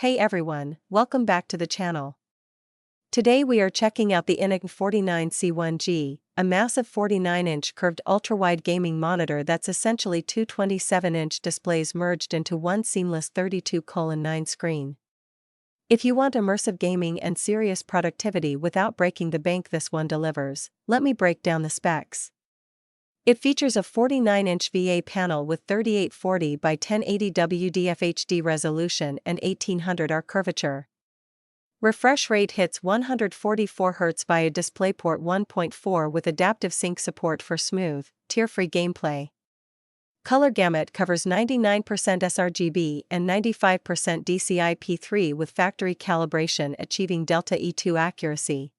Hey everyone, welcome back to the channel. Today we are checking out the INNOCN 49C1G, a massive 49-inch curved ultra-wide gaming monitor that's essentially two 27-inch displays merged into one seamless 32:9 screen. If you want immersive gaming and serious productivity without breaking the bank, this one delivers. Let me break down the specs. It features a 49-inch VA panel with 3840 by 1080 WDFHD resolution and 1800R curvature. Refresh rate hits 144 Hz via DisplayPort 1.4 with AdaptiveSync support for smooth, tear-free gameplay. Color gamut covers 99% sRGB and 95% DCI-P3 with factory calibration achieving Delta E2 accuracy.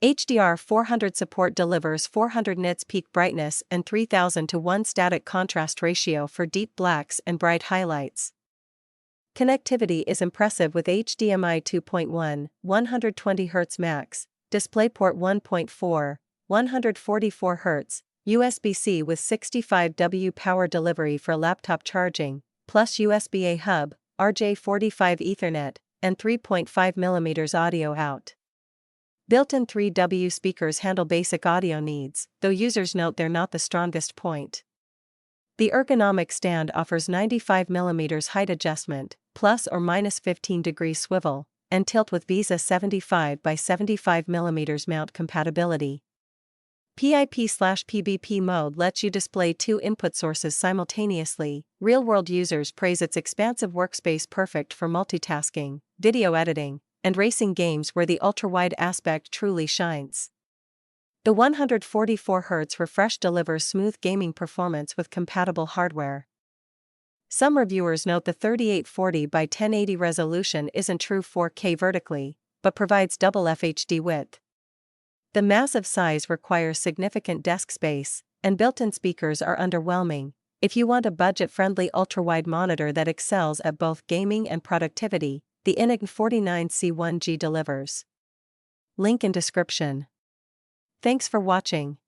HDR 400 support delivers 400 nits peak brightness and 3000:1 static contrast ratio for deep blacks and bright highlights. Connectivity is impressive with HDMI 2.1, 120 Hz max, DisplayPort 1.4, 144 Hz, USB-C with 65W power delivery for laptop charging, plus USB-A hub, RJ45 Ethernet, and 3.5mm audio out. Built-in 3W speakers handle basic audio needs, though users note they're not the strongest point. The ergonomic stand offers 95mm height adjustment, plus or minus 15-degree swivel, and tilt with VESA 75 by 75mm mount compatibility. PIP/PBP mode lets you display two input sources simultaneously. Real-world users praise its expansive workspace, perfect for multitasking, video editing, and racing games where the ultra-wide aspect truly shines. The 144 Hz refresh delivers smooth gaming performance with compatible hardware. Some reviewers note the 3840 by 1080 resolution isn't true 4K vertically, but provides double FHD width. The massive size requires significant desk space, and built-in speakers are underwhelming. If you want a budget-friendly ultra-wide monitor that excels at both gaming and productivity, the INNOCN 49C1G delivers. Link in description. Thanks for watching.